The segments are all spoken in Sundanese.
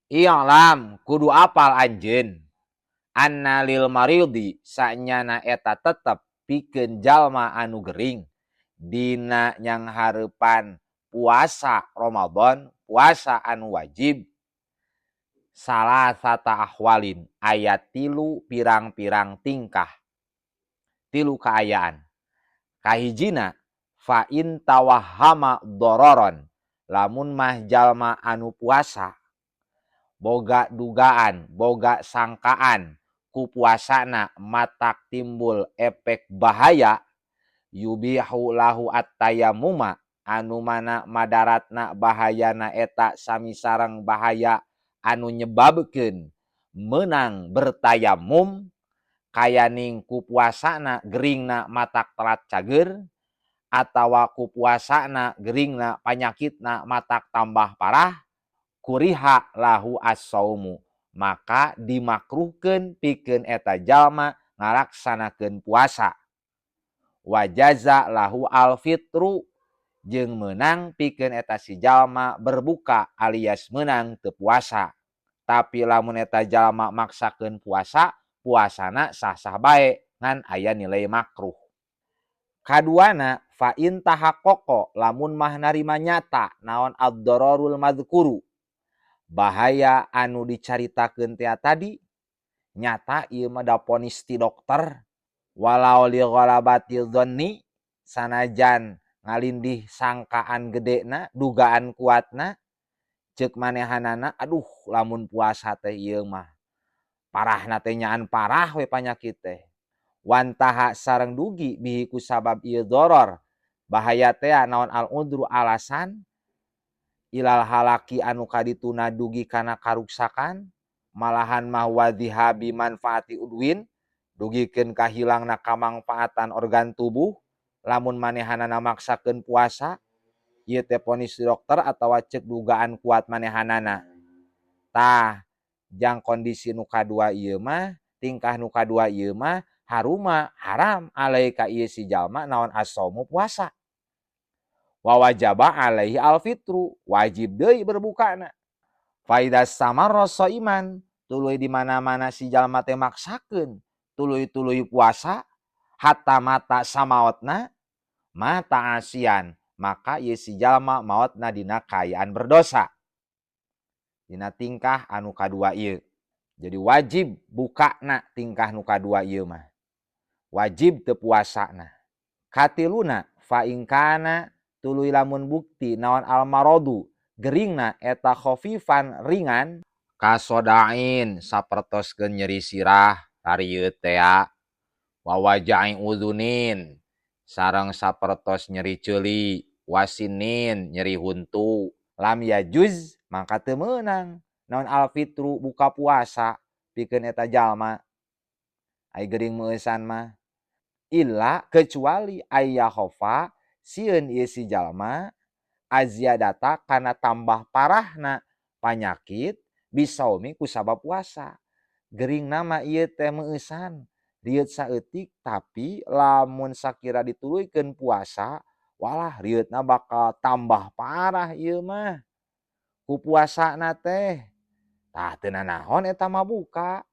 I'lam kudu apal anjeun anna lil maridi sanyana eta tetep pikeun jalma anu gering dina yang hareupan puasa Ramadan, puasa anu wajib salah sata ahwalin ayat 3 pirang-pirang tingkah, 3 kaayaan. Kahijina fa in tawahhama dororon, lamun mah jalma anu puasa boga dugaan, boga sangkaan ku puasana matak timbul efek bahaya yubihu lahu at-tayammuma anu mana madaratna bahayana eta sami sareng bahaya anu nyebabkeun meunang bertayamum kayaning ku puasana geringna matak telat cager atawa ku puasana geringna panyakitna matak tambah parah kuriha lahu as-saumu maka dimakruhkeun pikeun eta jalma ngalaksanakeun puasa wajaza lahu al-fitru jeung meunang pikeun eta si jalma berbuka alias meunang teu puasa. Tapi lamun eta jalma maksakeun puasa, puasana sah-sah bae ngan aya nilai makruh. Kaduana fa in tahaqqaqa lamun mah narima nyata naon ad-dararul madzkuru bahaya anu dicaritakeun tadi nyata ieu mah da ponis ti dokter walau li ghalabati dzanni sanajan ngalindih sangkaan gedena dugaan kuatna ceuk manehanana aduh lamun puasa teh ieu mah parahna teh nyaan parah we panyakit teh wantaha sareng dugi bihi ku sabab ieu doror bahaya teh naon al udru alasan ilal halaki anu kadituna dugi kana karuksakan malahan mah wadhihabi manfaati udwin dugikeun kahilangna kamangfaatan organ tubuh lamun manehanana maksakeun puasa ieu teh ponis dokter atawa ceuk dugaan kuat manehanana tah jang kondisi nu kadua ieu mah tingkah nu kadua ieu mah haruma haram alaika ieu si jalma naon as-saumu puasa wa wajaba alaihi al-fitru wajib deui berbukana faidas samarra shaiman tuluy di mana-mana si jalma teh maksakeun tuluy-tuluy puasa hatta mata samaotna mata asian maka ieu si jalma maotna dina kaayaan berdosa dina tingkah anu kadua ieu. Jadi wajib bukana tingkah nu kadua ieu mah wajib teu puasana. Katiluna fa in kana tuluy lamun bukti naon al maradu geringna eta khafifan ringan kasodain sapertoskeun nyeri sirah tarieu teh wa waja'i udzunin sareng sapertos nyeri ceuli wasinin nyeri huntu lam yajuz maka teu meunang naon al-fitru buka puasa pikeun eta jalma ai gering meusan mah illa kecuali aya khofa sieun ieu si jalma aziadata kana tambah parahna panyakit bisaumi ku sabab puasa geringna mah ieu teh meusan rieut saeutik tapi lamun sakira dituluykeun puasa walah rieutna bakal tambah parah ieu mah ku puasana teh tah teu nanaon eta mah buka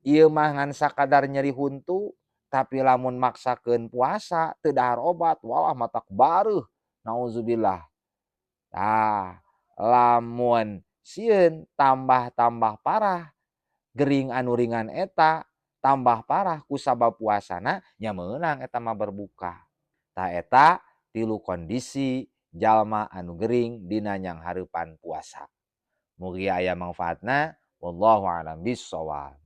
ieu mah ngan sakadar nyeri huntu tapi lamun maksakeun puasa teu dahar obat walah matak bareuh nauzubillah tah lamun sieun tambah parah gering anu ringan eta tambah parah ku sabab puasana nya meunang eta mah berbuka tah eta 3 kondisi jalma anu gering dina nyang hareupan puasa mugi aya mangfaatna wallahu a'lam bissawab.